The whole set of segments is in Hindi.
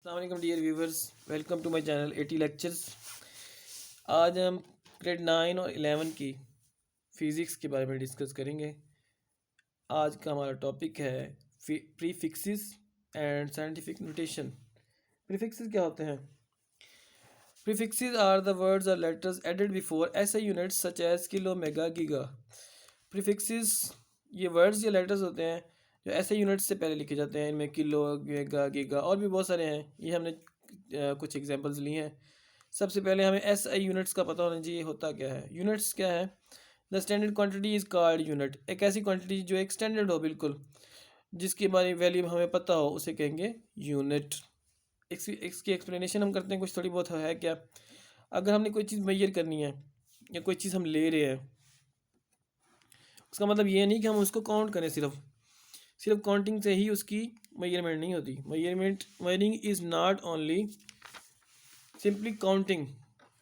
अस्सलाम dear viewers, welcome to my channel 80 lectures. आज हम ग्रेड 9 और 11 की फ़िज़िक्स के बारे में डिस्कस करेंगे। आज का हमारा टॉपिक है prefixes and scientific notation. Prefixes क्या होते हैं? प्रीफिक्सेस आर द वर्ड्स और लेटर्स एडेड बिफोर ऐसे units such as kilo, mega, giga. Prefixes ये वर्ड्स या लेटर्स होते हैं जो ऐसे यूनिट्स से पहले लिखे जाते हैं। इनमें किलो, मेगा, गीगा और भी बहुत सारे हैं। ये हमने कुछ एग्जांपल्स ली हैं। सबसे पहले हमें एस आई यूनिट्स का पता होना चाहिए होता क्या है। यूनिट्स क्या है? The standard quantity is called unit. एक ऐसी क्वांटिटी जो एक स्टैंडर्ड हो बिल्कुल, जिसकी हमारी वैल्यू हमें पता हो, उसे कहेंगे यूनिट। इसकी एक्सप्लेनेशन हम करते हैं, कुछ थोड़ी बहुत है क्या। अगर हमने कोई चीज़ मेजर करनी है या कोई चीज़ हम ले रहे हैं, उसका मतलब ये नहीं कि हम उसको काउंट करें। सिर्फ काउंटिंग से ही उसकी मेजरमेंट नहीं होती। Measuring is not only simply counting.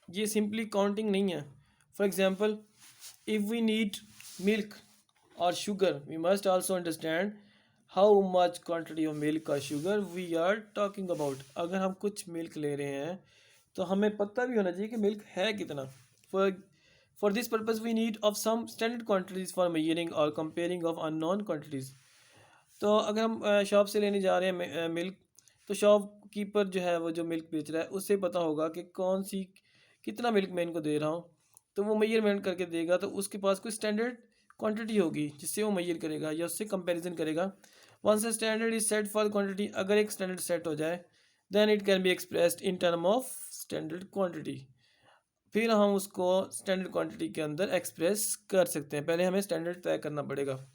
ये सिंपली काउंटिंग नहीं है। For example, if we need milk और sugar, we must also understand how much quantity of milk और sugar we are talking about. अगर हम कुछ मिल्क ले रहे हैं तो हमें पता भी होना चाहिए कि मिल्क है कितना। For this purpose we need of some standard quantities for measuring और कंपेयरिंग ऑफ अननोन क्वांटिटीज़। तो अगर हम शॉप से लेने जा रहे हैं मिल्क, तो शॉपकीपर जो है, वो जो मिल्क बेच रहा है, उससे पता होगा कि कौन सी कितना मिल्क मैं इनको दे रहा हूँ। तो वो मेजरमेंट करके देगा, तो उसके पास कोई स्टैंडर्ड क्वांटिटी होगी जिससे वो मेजर करेगा या उससे कंपैरिजन करेगा। Once a standard is set for quantity, अगर एक स्टैंडर्ड सेट हो जाए, then it can be expressed in term of standard quantity. फिर हम उसको स्टैंडर्ड क्वांटिटी के अंदर एक्सप्रेस कर सकते हैं। पहले हमें स्टैंडर्ड तय करना पड़ेगा।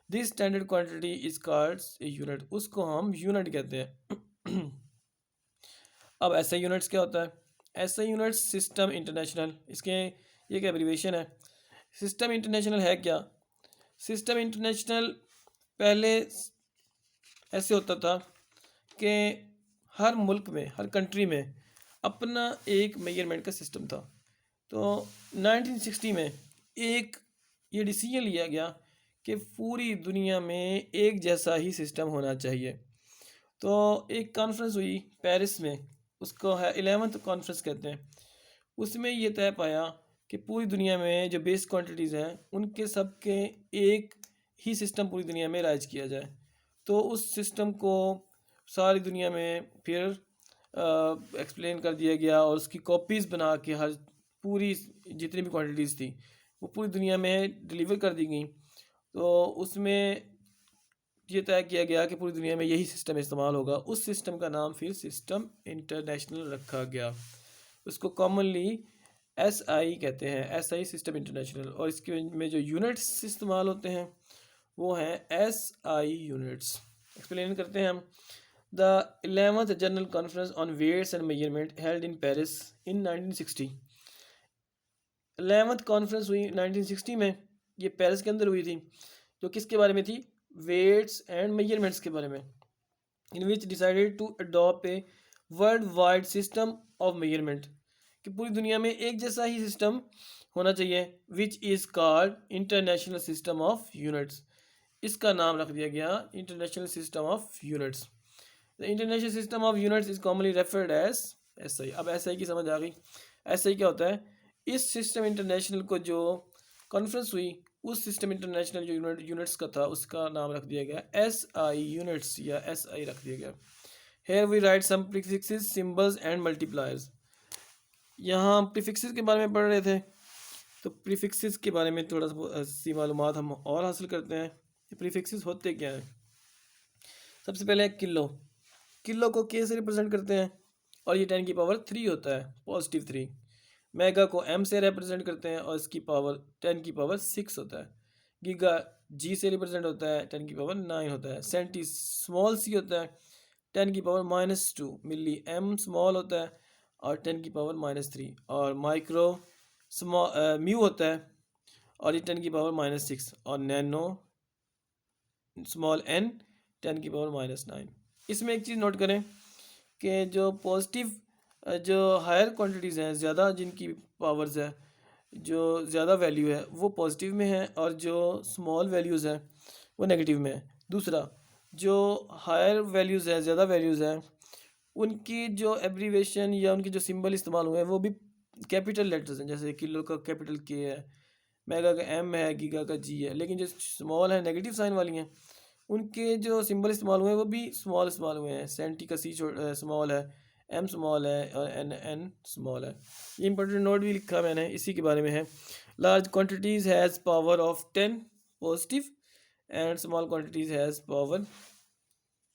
This standard quantity is called a unit. उसको हम यूनिट कहते हैं। अब ऐसा यूनिट्स क्या होता है? ऐसा यूनिट्स सिस्टम इंटरनेशनल, इसके ये एक एब्रीवेशन है। सिस्टम इंटरनेशनल है क्या? सिस्टम इंटरनेशनल पहले ऐसे होता था कि हर मुल्क में, हर कंट्री में अपना एक मेजरमेंट का सिस्टम था। तो 1960 में एक ये डिसीजन लिया गया कि पूरी दुनिया में एक जैसा ही सिस्टम होना चाहिए। तो एक कॉन्फ्रेंस हुई पेरिस में, उसको है 11th कॉन्फ्रेंस कहते हैं। उसमें ये तय पाया कि पूरी दुनिया में जो बेस क्वांटिटीज़ हैं, उनके सब के एक ही सिस्टम पूरी दुनिया में राइज किया जाए। तो उस सिस्टम को सारी दुनिया में फिर एक्सप्लेन कर दिया गया और उसकी कॉपीज़ बना के हर पूरी जितनी भी क्वांटिटीज़ थी वो पूरी दुनिया में डिलीवर कर दी गई। तो उसमें ये तय किया गया कि पूरी दुनिया में यही सिस्टम इस्तेमाल होगा। उस सिस्टम का नाम फिर सिस्टम इंटरनेशनल रखा गया। उसको कॉमनली एस आई कहते हैं, एस आई सिस्टम इंटरनेशनल। और इसके में जो यूनिट्स इस्तेमाल होते हैं वो हैं एस आई यूनिट्स। एक्सप्लेन करते हैं हम। The 11th general conference on weights and measurement held in Paris in 1960। 11th conference हुई 1960 में, ये पेरिस के अंदर हुई थी। जो किसके बारे में थी? वेट्स एंड मेजरमेंट्स के बारे में। In which decided to adopt a world wide system of measurement, कि पूरी दुनिया में एक जैसा ही सिस्टम होना चाहिए, which is called international system of units. इसका नाम रख दिया गया international system of units. The international system of units is commonly referred as S I. अब एस आई की समझ आ गई। एस आई क्या होता है? इस सिस्टम इंटरनेशनल को जो कॉन्फ्रेंस हुई, उस सिस्टम इंटरनेशनल जो यूनिट्स का था, उसका नाम रख दिया गया एस आई यूनिट्स या एस आई रख दिया गया। Here we write some prefixes, symbols and multipliers. यहाँ हम प्रीफिक्सेस के बारे में पढ़ रहे थे, तो प्रीफिक्सेस के बारे में थोड़ा सी मालूमात हम और हासिल करते हैं। प्रीफिक्सेस होते क्या हैं? सबसे पहले किलो। किलो को के से रिप्रेजेंट करते हैं और ये 10⁻³ होता है, +3। मेगा को m से रिप्रेजेंट करते हैं और इसकी पावर 10⁶ होता है। गीगा g से रिप्रेजेंट होता है, 10⁹ होता है। सेंटी स्मॉल c होता है, 10⁻²। मिली m स्मॉल होता है और 10⁻³ और माइक्रो म्यू होता है और ये 10⁻⁻6 और नैनो स्मॉल n 10⁻⁹। इसमें एक चीज़ नोट करें कि जो पॉजिटिव जो हायर क्वांटिटीज़ हैं, ज़्यादा जिनकी पावर्स है, जो ज़्यादा वैल्यू है, वो पॉजिटिव में है और जो स्मॉल वैल्यूज़ हैं वो नेगेटिव में है। दूसरा, जो हायर वैल्यूज़ है, ज़्यादा वैल्यूज़ हैं, उनकी जो एब्रीवेशन या उनके जो सिंबल इस्तेमाल हुए हैं वो भी कैपिटल लेटर्स हैं, जैसे किलो का कैपिटल के है, मेगा का एम है, गीगा का जी है। लेकिन जो स्मॉल है नेगेटिव साइन वाली हैं उनके जो सिंबल इस्तेमाल हुए हैं वो भी स्मॉल इस्तेमाल हुए हैं। सेंटी का सी स्मॉल है, एम स्मॉल है और एन स्मॉल है। ये इंपॉर्टेंट नोट भी लिखा मैंने इसी के बारे में है। Large quantities has power of 10 positive and small quantities has power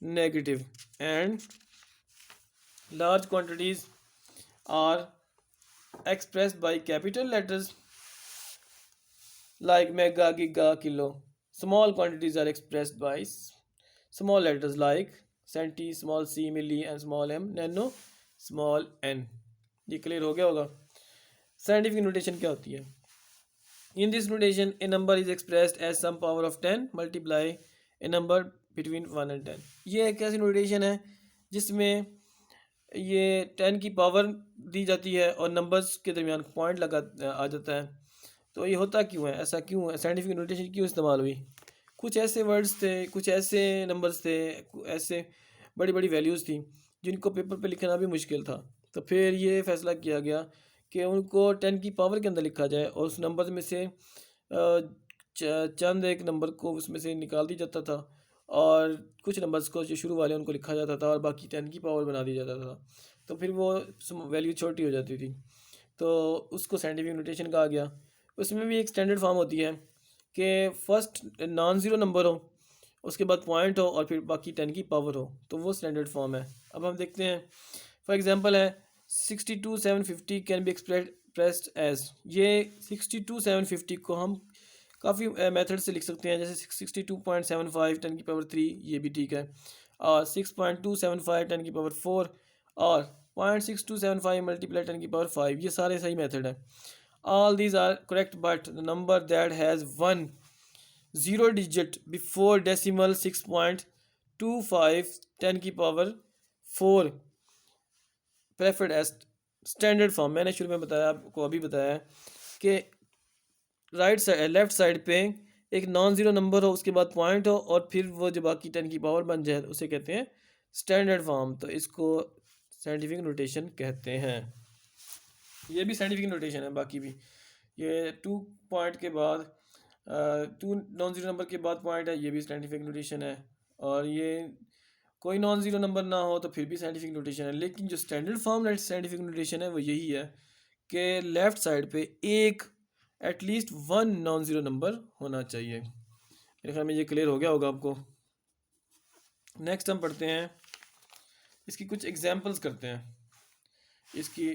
negative, and large quantities are expressed by capital letters like mega, giga, kilo. Small quantities are expressed by small letters like centi, small c, milli and small m, nano, small n. ये क्लियर हो गया होगा। साइंटिफिक नोटेशन क्या होती है? In this notation, a number is expressed as some power of 10 multiply a number between 1 and 10. ये एक ऐसी नोटेशन है जिसमें ये 10 की पावर दी जाती है और नंबर्स के दरमियान पॉइंट लगा आ जाता है। तो ये होता क्यों है, ऐसा क्यों है, साइंटिफिक नोटेशन क्यों इस्तेमाल हुई? कुछ ऐसे वर्ड्स थे, कुछ ऐसे नंबर्स थे, ऐसे बड़ी बड़ी वैल्यूज़ थी जिनको पेपर पे लिखना भी मुश्किल था। तो फिर ये फैसला किया गया कि उनको 10 की पावर के अंदर लिखा जाए और उस नंबर में से चंद एक नंबर को उसमें से निकाल दिया जाता था और कुछ नंबर्स को जो शुरू वाले उनको लिखा जाता था और बाकी 10 की पावर बना दिया जाता था। तो फिर वो वैल्यू छोटी हो जाती थी, तो उसको साइंटिफिक नोटेशन कहा गया। उसमें भी एक स्टैंडर्ड फॉर्म होती है कि फर्स्ट नॉन ज़ीरो नंबर हो, उसके बाद पॉइंट हो और फिर बाकी 10 की पावर हो, तो वो स्टैंडर्ड फॉर्म है। अब हम देखते हैं, फॉर एग्जांपल है 62,750 कैन बी एक्सप्रेस्ड एज। ये 62,750 को हम काफ़ी मेथड से लिख सकते हैं, जैसे 62.75 10 की पावर 3, ये भी ठीक है, और 6.275 10 की पावर 4 और 0.6275 मल्टीप्लाई 10 की पावर 5, ये सारे सही मेथड हैं। All these are correct, but the number that has 1 0 digit before decimal 6.25 10 की power 4 preferred as standard form. मैंने शुरू में बताया, आपको अभी बताया कि राइट साइड लेफ्ट साइड पे एक नॉन ज़ीरो नंबर हो, उसके बाद पॉइंट हो और फिर वो जो बाकी 10 की पावर बन जाए उसे कहते हैं स्टैंडर्ड फॉर्म। तो इसको साइंटिफिक नोटेशन कहते हैं। ये भी साइंटिफिक नोटेशन है, बाकी भी ये 2 पॉइंट के बाद 2 नॉन ज़ीरो नंबर के बाद पॉइंट है, ये भी साइंटिफिक नोटेशन है। और ये कोई नॉन ज़ीरो नंबर ना हो तो फिर भी साइंटिफिक नोटेशन है। लेकिन जो स्टैंडर्ड फॉर्म साइंटिफिक नोटेशन है वो यही है कि लेफ़्ट साइड पे एक एटलीस्ट 1 नॉन ज़ीरो नंबर होना चाहिए। मेरे ख्याल में ये क्लियर हो गया होगा आपको। नेक्स्ट हम पढ़ते हैं, इसकी कुछ एग्जांपल्स करते हैं, इसकी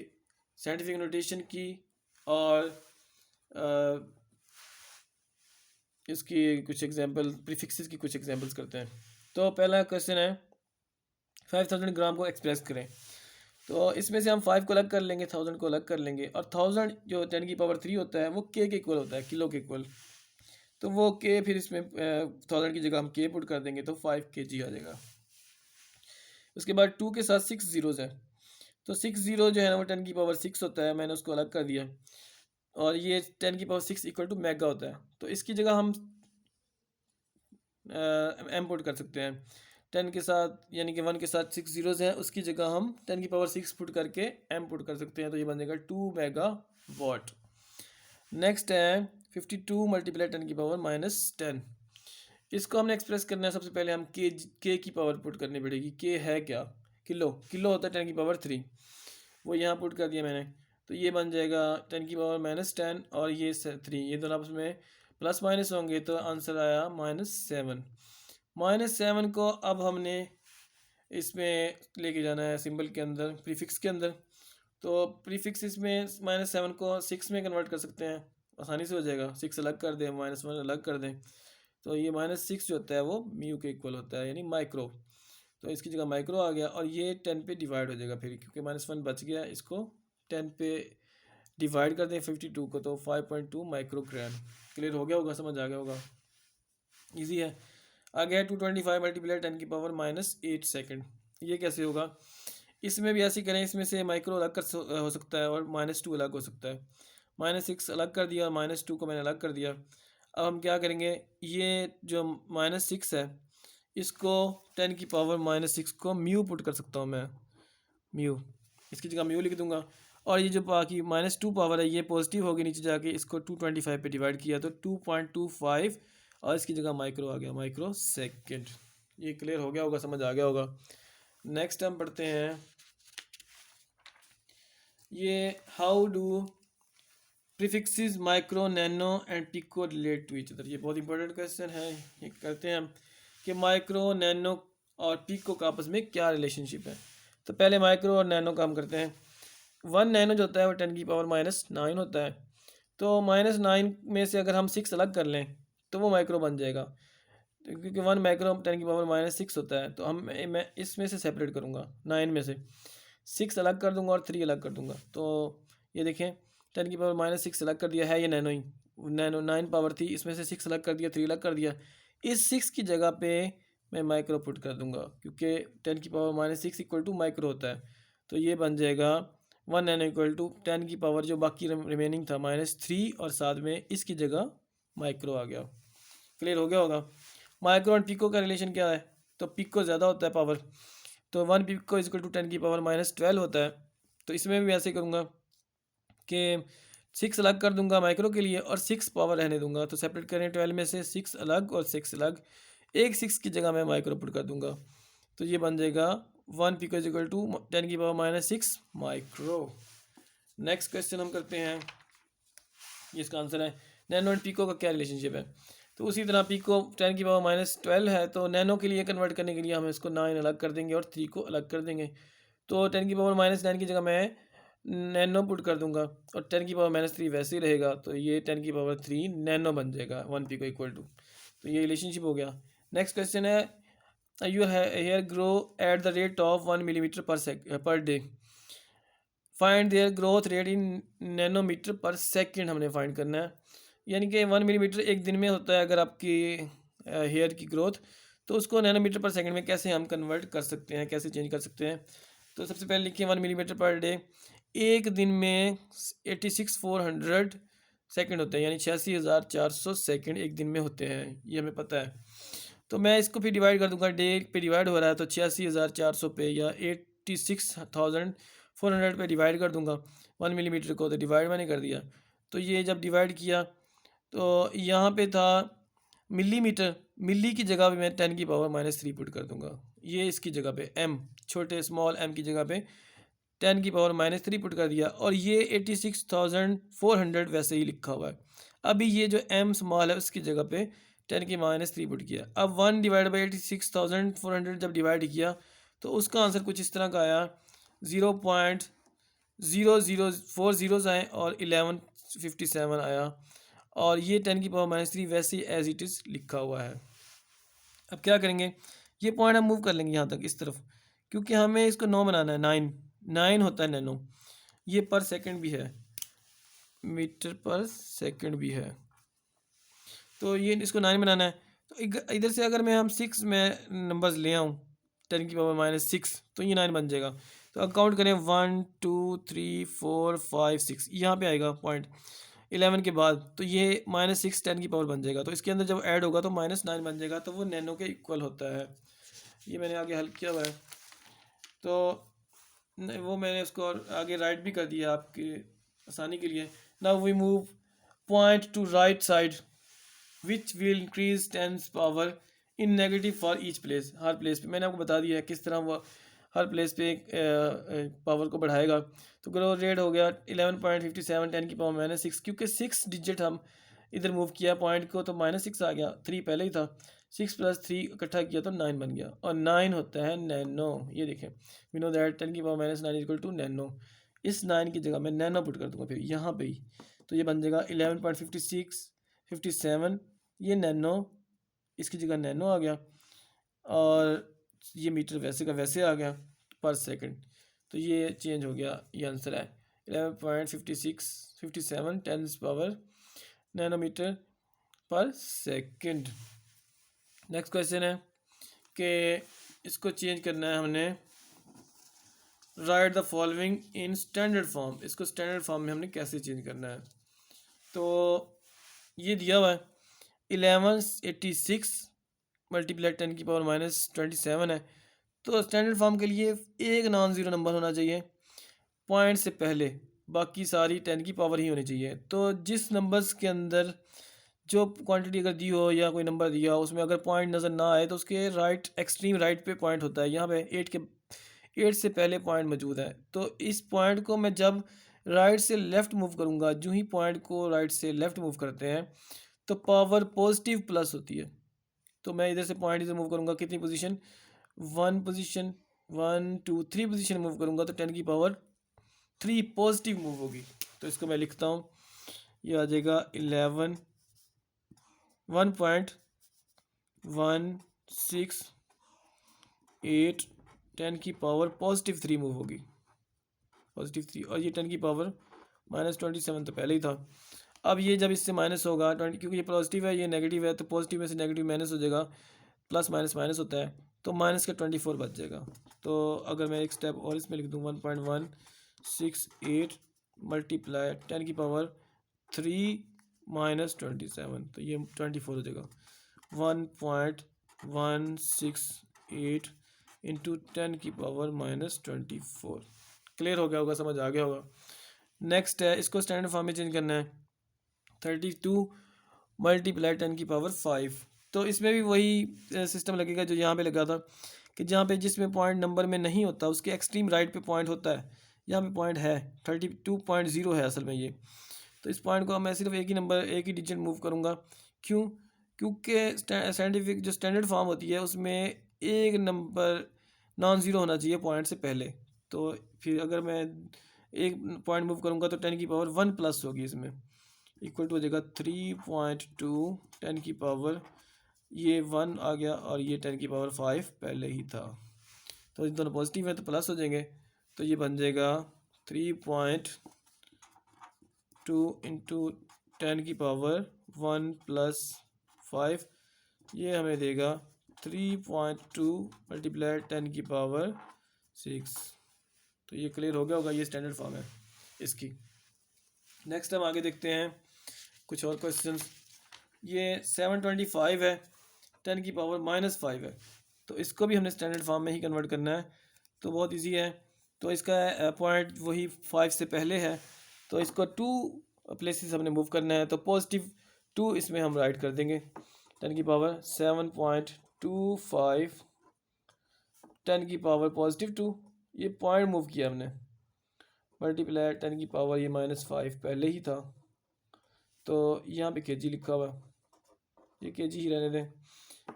साइंटिफिक नोटेशन की और इसकी कुछ एग्जांपल प्रीफिक्सेस की कुछ एग्जांपल्स करते हैं। तो पहला क्वेश्चन है 5000 ग्राम को एक्सप्रेस करें। तो इसमें से हम 5 को अलग कर लेंगे, 1000 को अलग कर लेंगे और 1000 जो 10 की पावर 3 होता है वो के इक्वल होता है, किलो के इक्वल। तो वो के फिर इसमें 1000 की जगह हम के पुट कर देंगे तो 5 kg आ जाएगा। उसके बाद 2 के साथ 6 जीरोज़ है, तो 6 जीरो जो है ना वो 10 की पावर 6 होता है, मैंने उसको अलग कर दिया। और ये 10 की पावर 6 इक्वल टू मेगा होता है, तो इसकी जगह हम एम पुट कर सकते हैं। 10 के साथ यानी कि 1 के साथ 6 जीरोज़ हैं, उसकी जगह हम 10 की पावर 6 पुट करके एम पुट कर सकते हैं, तो ये बन जाएगा 2 मेगा वाट। नेक्स्ट है 52 मल्टीप्लाई 10 की पावर -10। इसको हमने एक्सप्रेस करना है, सबसे पहले हम के की पावर पुट करनी पड़ेगी। के है क्या, किलो, किलो होता है 10 की पावर 3, वो यहाँ पुट कर दिया मैंने। तो ये बन जाएगा 10 की पावर -10 और ये 3, ये दोनों आपस में प्लस माइनस होंगे तो आंसर आया -7। -7 को अब हमने इसमें लेके जाना है सिंबल के अंदर, प्रीफिक्स के अंदर। तो प्रीफिक्स इसमें -7 को 6 में कन्वर्ट कर सकते हैं, आसानी से हो जाएगा। 6 अलग कर दें, -1 अलग कर दें, तो ये -6 जो होता है वो म्यू के इक्वल होता है, यानी माइक्रो। तो इसकी जगह माइक्रो आ गया और ये 10 पे डिवाइड हो जाएगा फिर, क्योंकि -1 बच गया, इसको 10 पे डिवाइड कर दें 52 को, तो 5.2 माइक्रोग्राम। क्लियर हो गया होगा, समझ आ गया होगा, इजी है। आ गया 225 मल्टीप्लाई 10 की पावर -8 सेकेंड। ये कैसे होगा? इसमें भी ऐसे ही करें, इसमें से माइक्रो अलग हो सकता है और -2 अलग हो सकता है। -6 अलग कर दिया और -2 को मैंने अलग कर दिया। अब हम क्या करेंगे, ये जो -6 है इसको 10 की पावर -6 को म्यू पुट कर सकता हूँ मैं, म्यू, इसकी जगह म्यू लिख दूंगा। और ये जो बाकी -2 पावर है ये पॉजिटिव होगी, नीचे जाके इसको 225 पे डिवाइड किया तो 2.25 और इसकी जगह माइक्रो आ गया, माइक्रो सेकेंड। ये क्लियर हो गया होगा, समझ आ गया होगा। नेक्स्ट हम पढ़ते हैं ये how do prefixes micro, nano and pico relate to each other. ये बहुत इंपॉर्टेंट क्वेश्चन है। ये करते हैं हम कि माइक्रो, नैनो और पिको का आपस में क्या रिलेशनशिप है। तो पहले माइक्रो और नैनो का हम करते हैं। 1 नैनो जो होता है वो 10⁻⁹ होता है। तो -9 में से अगर हम 6 अलग कर लें तो वो माइक्रो बन जाएगा। तो क्योंकि 1 माइक्रो 10⁻⁻6 होता है, तो मैं इसमें से सेपरेट करूँगा, 9 में से 6 अलग कर दूंगा और 3 अलग कर दूंगा। तो ये देखें 10⁻⁻6 अलग कर दिया है, ये नैनो ही, नैनो 9 पावर थी, इसमें से 6 अलग कर दिया, 3 अलग कर दिया। इस 6 की जगह पे मैं माइक्रो पुट कर दूंगा, क्योंकि 10⁻⁻6 इक्वल टू माइक्रो होता है। तो ये बन जाएगा 1 नैनो इक्वल टू 10 की पावर जो बाकी रिमेनिंग था -3 और साथ में इसकी जगह माइक्रो आ गया। क्लियर हो गया होगा। माइक्रो एंड पिको का रिलेशन क्या है, तो पिको ज़्यादा होता है पावर, तो 1 पिको इज इक्वल टू 10⁻⁻12 होता है। तो इसमें भी ऐसे करूँगा कि 6 अलग कर दूंगा माइक्रो के लिए और 6 पावर रहने दूंगा। तो सेपरेट करें, 12 में से 6 अलग और 6 अलग, एक 6 की जगह मैं माइक्रो पुट कर दूंगा। तो ये बन जाएगा 1 pico is equal to 10⁻⁻6 micro. Next question हम करते हैं, इसका आंसर है नैनो एंड पिको का क्या रिलेशनशिप है। तो उसी तरह पिको 10⁻⁻12 है, तो नैनो के लिए कन्वर्ट करने के लिए हम इसको 9 अलग कर देंगे और 3 को अलग कर देंगे। तो 10⁻�9 की जगह मैं नैनो पुट कर दूंगा और 10⁻3 वैसे ही रहेगा। तो ये 10⁻3 नैनो बन जाएगा 1 पिको इक्वल टू। तो ये रिलेशनशिप हो गया। नेक्स्ट क्वेश्चन है your hair grow at the rate of 1 millimetre per day, find their growth rate in nanometre per second हमने फाइंड करना है। यानी कि 1 मिलीमीटर एक दिन में होता है अगर आपकी हेयर की ग्रोथ, तो उसको नैनोमीटर पर सेकंड में कैसे हम कन्वर्ट कर सकते हैं, कैसे चेंज कर सकते हैं। तो सबसे पहले लिखिए 1 मिलीमीटर पर डे, एक दिन में 86,400 सेकंड होते हैं, यानी 86,400 सेकंड एक दिन में होते हैं, ये हमें पता है। तो मैं इसको फिर डिवाइड कर दूंगा, डे पे डिवाइड हो रहा है तो 86,400 पे या 86,400 पे डिवाइड कर दूंगा। 1 मिलीमीटर को तो डिवाइड मैंने कर दिया। तो ये जब डिवाइड किया तो यहाँ पे था मिलीमीटर, मिली की जगह पे मैं 10⁻³ पुट कर दूंगा। ये इसकी जगह पे m, छोटे स्मॉल m की जगह पे 10⁻³ पुट कर दिया और ये 86,400 वैसे ही लिखा हुआ है। अभी ये जो m स्मॉल है उसकी जगह पे 10⁻³ पुट किया। अब 1 डिवाइड बाई 86,400 जब डिवाइड किया तो उसका आंसर कुछ इस तरह का आया, 0.0040 जीरोज़ आए और 1157 आया। और ये 10⁻³ वैसे ही एज इट इज़ लिखा हुआ है। अब क्या करेंगे, ये पॉइंट हम मूव कर लेंगे यहाँ तक इस तरफ, क्योंकि हमें इसको 9 बनाना है। 9 होता है नैनो, ये पर सेकंड भी है, मीटर पर सेकंड भी है, तो ये इसको 9 बनाना है। तो इधर से अगर मैं हम 6 में नंबर्स ले आऊँ 10⁻⁻6 तो ये 9 बन जाएगा। तो अब काउंट करें 1 2 3 4 5 6, यहाँ पे आएगा पॉइंट 11 के बाद, तो ये -6 10 की पावर बन जाएगा। तो इसके अंदर जब ऐड होगा तो -9 बन जाएगा, तो वो नैनो के इक्वल होता है। ये मैंने आगे हल किया हुआ है, तो वो मैंने उसको आगे राइट भी कर दिया आपकी आसानी के लिए। Now we move point to right side which will increase 10 power in negative for each place. हर प्लेस पे मैंने आपको बता दिया है किस तरह वो हर प्लेस पे पावर को बढ़ाएगा। तो ग्रोथ रेट हो गया 11.57 10⁻⁻6, क्योंकि 6 डिजिट हम इधर मूव किया पॉइंट को तो -6 आ गया, 3 पहले ही था, 6 + 3 इकट्ठा किया तो 9 बन गया और 9 होता है नैनो। ये देखें, we know that 10⁻⁹ equal to nano. इस 9 की जगह मैं नैनो पुट कर दूंगा फिर यहाँ पे ही, तो ये बन जाएगा 11.56 57, ये नैनो, इसकी जगह नैनो आ गया और ये मीटर वैसे का वैसे आ गया पर सेकंड। तो ये चेंज हो गया, ये आंसर है 11.56 57 10 पावर नैनोमीटर पर सेकंड। नेक्स्ट क्वेश्चन है कि इसको चेंज करना है हमने, right the following in standard form. इसको स्टैंडर्ड फॉर्म में हमने कैसे चेंज करना है, तो ये दिया हुआ है 1186 × 10⁻⁻27 है, तो स्टैंडर्ड फॉर्म के लिए एक नॉन ज़ीरो नंबर होना चाहिए पॉइंट से पहले, बाकी सारी 10 की पावर ही होनी चाहिए। तो जिस नंबर्स के अंदर जो क्वांटिटी अगर दी हो या कोई नंबर दिया हो उसमें अगर पॉइंट नज़र ना आए तो उसके राइट एक्सट्रीम राइट पे पॉइंट होता है। यहाँ पे 8 से पहले पॉइंट मौजूद है, तो इस पॉइंट को मैं जब राइट से लेफ़्ट मूव करूँगा, जो ही पॉइंट को राइट से लेफ़्ट मूव करते हैं तो पावर पॉजिटिव प्लस होती है। तो मैं इधर से पॉइंट इधर मूव करूँगा, कितनी पोजीशन, 1 पोजीशन, 1 2 3 पोजीशन मूव करूँगा तो 10 की पावर 3 पॉजिटिव मूव होगी। तो इसको मैं लिखता हूँ, ये आ जाएगा 11 1.168 10 की पावर पॉजिटिव 3 मूव होगी, पॉजिटिव 3। और ये 10 की पावर -27 तो पहले ही था। अब ये जब इससे माइनस होगा 20, क्योंकि ये पॉजिटिव है ये नेगेटिव है, तो पॉजिटिव में से नेगेटिव माइनस हो जाएगा, प्लस माइनस माइनस होता है, तो माइनस का 24 बच जाएगा। तो अगर मैं एक स्टेप और इसमें लिख दूँ 1.168 मल्टीप्लाई 10 की पावर 3 -27, तो ये 24 हो जाएगा। 1.168 इंटू 10 की पावर -24। क्लियर हो गया होगा, समझ आ गया होगा। नेक्स्ट है, इसको स्टैंडर्ड फॉर्म में चेंज करना है, 32 मल्टीप्लाई 10 की पावर 5। तो इसमें भी वही सिस्टम लगेगा जो यहाँ पे लगा था, कि जहाँ पे जिसमें पॉइंट नंबर में नहीं होता उसके एक्सट्रीम राइट पे पॉइंट होता है। यहाँ पे पॉइंट है 32.0 है असल में ये। तो इस पॉइंट को मैं सिर्फ एक ही नंबर, एक ही डिजिट मूव करूँगा। क्यों? क्योंकि साइंटिफिक जो स्टैंडर्ड फॉर्म होती है उसमें एक नंबर नॉन ज़ीरो होना चाहिए पॉइंट से पहले। तो फिर अगर मैं एक पॉइंट मूव करूँगा तो 10 की पावर 1 प्लस होगी, इसमें इक्वल टू हो जाएगा 3.2 10 की पावर, ये 1 आ गया और ये 10 की पावर 5 पहले ही था। तो इन दोनों पॉजिटिव है तो प्लस हो जाएंगे, तो ये बन जाएगा 3.2 इंटू 10 की पावर 1 प्लस 5, ये हमें देगा 3.2 मल्टीप्लाई 10 की पावर 6। तो ये क्लियर हो गया होगा, ये स्टैंडर्ड फॉर्म है इसकी। नेक्स्ट हम आगे देखते हैं कुछ और क्वेश्चंस। ये 725 है, 10 की पावर -5 है, तो इसको भी हमने स्टैंडर्ड फॉर्म में ही कन्वर्ट करना है। तो बहुत इजी है, तो इसका पॉइंट वही 5 से पहले है, तो इसको 2 प्लेसेस हमने मूव करना है, तो पॉजिटिव 2 इसमें हम राइट कर देंगे। 10 की पावर 7.25 10 की पावर पॉजिटिव 2, ये पॉइंट मूव किया हमने, मल्टीप्लाई 10 की पावर ये -5 पहले ही था, तो यहाँ पे केजी लिखा हुआ, ये केजी ही रहने दें।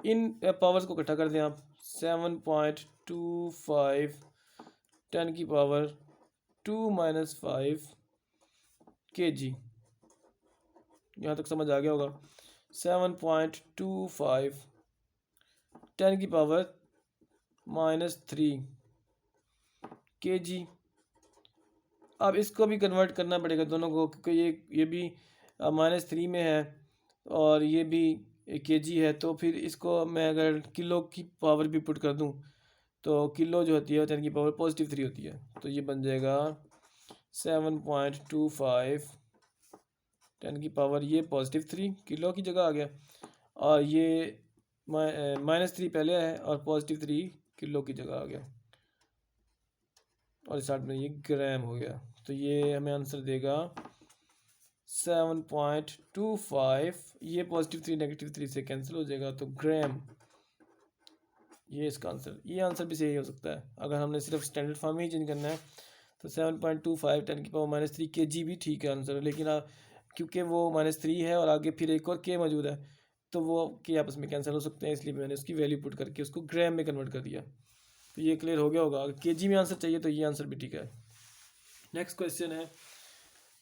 इन पावर्स को इकट्ठा कर दें आप, 7.25 10 की पावर 2 - 5 केजी। यहाँ तक समझ आ गया होगा। 7.25 10 की पावर -3 केजी। अब इसको भी कन्वर्ट करना पड़ेगा दोनों को, क्योंकि ये भी -3 में है और ये भी केजी है, तो फिर इसको मैं अगर किलो की पावर भी पुट कर दूं तो किलो जो होती है 10 की पावर पॉजिटिव 3 होती है, तो ये बन जाएगा 7.25 10 की पावर ये पॉजिटिव 3 किलो की जगह आ गया, और ये -3 पहले है और पॉजिटिव 3 किलो की जगह आ गया, और साथ में ये ग्राम हो गया। तो ये हमें आंसर देगा 7.25, ये पॉजिटिव 3 नेगेटिव 3 से कैंसिल हो जाएगा, तो ग्राम, ये इसका आंसर। ये आंसर भी सही हो सकता है अगर हमने सिर्फ स्टैंडर्ड फॉर्म में ही चेंज करना है। तो 7.25 10 की पावर -3 केजी भी ठीक है आंसर, लेकिन क्योंकि वो -3 है और आगे फिर एक और के मौजूद है, तो वो के आपस में कैंसिल हो सकते हैं, इसलिए मैंने उसकी वैल्यू पुट करके उसको ग्राम में कन्वर्ट कर दिया। तो ये क्लियर हो गया होगा। अगर केजी में आंसर चाहिए तो ये आंसर भी ठीक है। नेक्स्ट क्वेश्चन है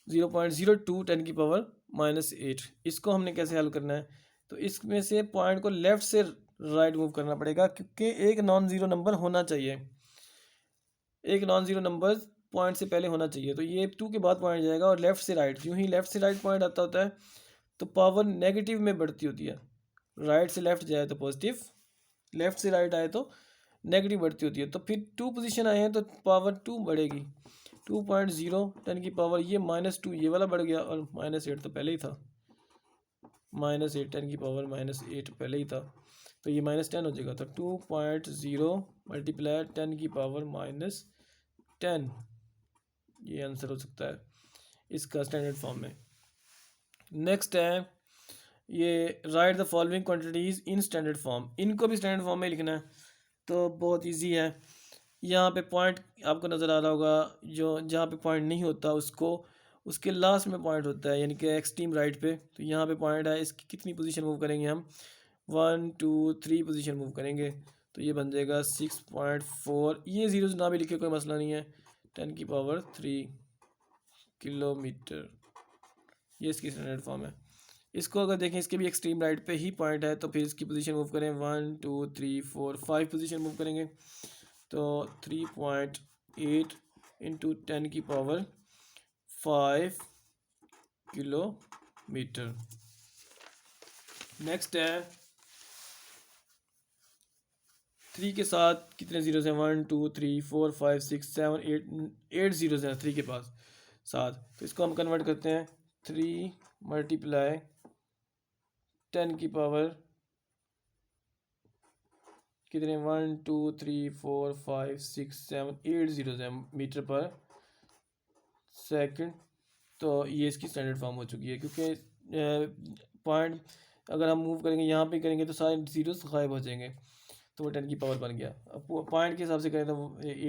0.02 10 की पावर -8, इसको हमने कैसे हल करना है। तो इसमें से पॉइंट को लेफ़्ट से राइट मूव करना पड़ेगा, क्योंकि एक नॉन ज़ीरो नंबर होना चाहिए, एक नॉन ज़ीरो नंबर पॉइंट से पहले होना चाहिए। तो ये 2 के बाद पॉइंट जाएगा और लेफ़्ट से राइट, यूँ ही लेफ़्ट से राइट पॉइंट आता होता है तो पावर नेगेटिव में बढ़ती होती है। राइट से लेफ़्ट जाए तो पॉजिटिव, लेफ़्ट से राइट आए तो नेगेटिव बढ़ती होती है। तो फिर 2 पोजीशन आए हैं तो पावर 2 बढ़ेगी, 2.0 10 की पावर ये -2 ये वाला बढ़ गया, और -8 तो पहले ही था, -8 10 की पावर -8 पहले ही था। तो ये -10 हो जाएगा। तो 2.0 मल्टीप्लाई 10 की पावर -10, ये आंसर हो सकता है इसका स्टैंडर्ड फॉर्म में। नेक्स्ट है ये right the following quantities in standard form, इनको भी स्टैंडर्ड फॉर्म में लिखना है। तो बहुत इजी है, यहाँ पे पॉइंट आपको नज़र आ रहा होगा, जो जहाँ पे पॉइंट नहीं होता उसको उसके लास्ट में पॉइंट होता है, यानी कि एक्सट्रीम राइट पे। तो यहाँ पे पॉइंट है, इसकी कितनी पोजीशन मूव करेंगे हम, 1 2 3 पोजीशन मूव करेंगे। तो ये बन जाएगा 6.4, ये जीरो ना भी लिखे कोई मसला नहीं है, 10 की पावर 3 किलोमीटर, ये इसकी स्टैंडर्ड फॉर्म है। इसको अगर देखें, इसके भी एक्सट्रीम राइट पे ही पॉइंट है, तो फिर इसकी पोजीशन मूव करें 1 2 3 4 5 पोजीशन मूव करेंगे। तो 3.8 इंटू 10 की पावर 5 किलोमीटर। नेक्स्ट है 3 के साथ कितने जीरोस हैं, 1 2 3 4 5 6 7 8 जीरोस हैं 3 के पास साथ। तो इसको हम कन्वर्ट करते हैं, 3 मल्टीप्लाई 10 की पावर कितने, 1 2 3 4 5 6 7 8 जीरोस हैं मीटर पर सेकंड। तो ये इसकी स्टैंडर्ड फॉर्म हो चुकी है, क्योंकि पॉइंट अगर हम मूव करेंगे यहाँ पे करेंगे तो सारे जीरोस गायब हो जाएंगे, तो वो 10 की पावर बन गया। अब पॉइंट के हिसाब से करें तो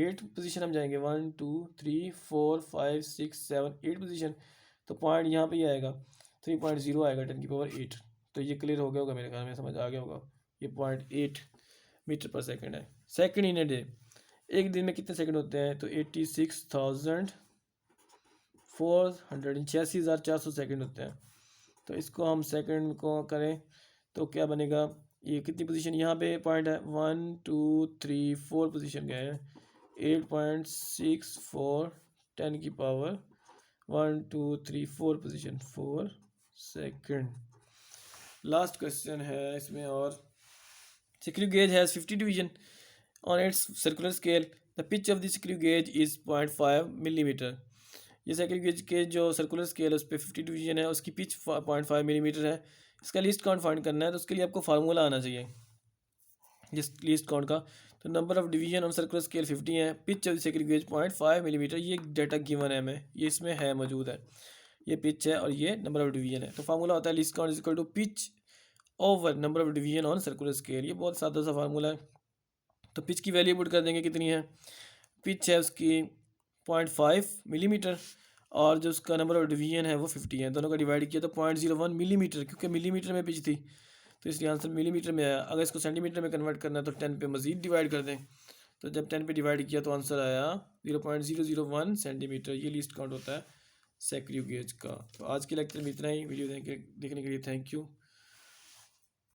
8 पोजीशन हम जाएंगे, 1 2 3 4 5 6 7 8 पोजीशन। तो पॉइंट यहाँ पे ही आएगा, 3.0 आएगा 10 की पावर 8। तो ये क्लियर हो गया होगा, मेरे ख्याल में समझ आ गया होगा। ये 0.8 मीटर पर सेकंड है। सेकंड इन ए डे, एक दिन में कितने सेकंड होते हैं, तो 86,486,400 सेकंड होते हैं। तो इसको हम सेकंड को करें तो क्या बनेगा, ये कितनी पोजीशन यहाँ पे पॉइंट है, 1 2 3 4 पोजीशन गए हैं, 8.64 10 की power 1 2 3 4 position 4 second. Last question है इसमें, और screw gauge has 50 division on its circular scale. The pitch of the screw gauge is 0.5 millimetre. ये स्क्रू गेज के जो सर्कुलर स्केल है उस पर 50 डिवीजन है, उसकी पिच 0.5 मिलीमीटर है। इसका लीस्ट काउंट फाइंड करना है, तो उसके लिए आपको फार्मूला आना चाहिए जिस लीस्ट काउंट का। तो number of division on circular scale 50 है, pitch of screw gauge 0.5 millimetre, ये डाटा गिवन है हमें, ये इसमें है मौजूद है, ये पिच है और ये नंबर ऑफ डिवीजन है। तो फार्मूला होता है least count is equal to pitch over number of division on circular scale. ये बहुत सादा सा फार्मूला है। तो पिच की वैल्यू पुट कर देंगे, कितनी है, पिच है उसकी 0.5 मिलीमीटर, और जो उसका नंबर ऑफ डिवीजन है वो 50 है। दोनों का डिवाइड किया तो 0.01 मिलीमीटर, क्योंकि मिलीमीटर में पिच थी तो इसलिए आंसर मिलीमीटर में आया। अगर इसको सेंटीमीटर में कन्वर्ट करना है तो 10 पे मज़ीद डिवाइड कर दें, तो जब 10 पे डिवाइड किया तो आंसर आया 0.001 सेंटीमीटर। ये लीस्ट काउंट होता है स्क्रू गेज का। तो आज के लेक्चर में इतना ही। वीडियो देखने के लिए थैंक यू।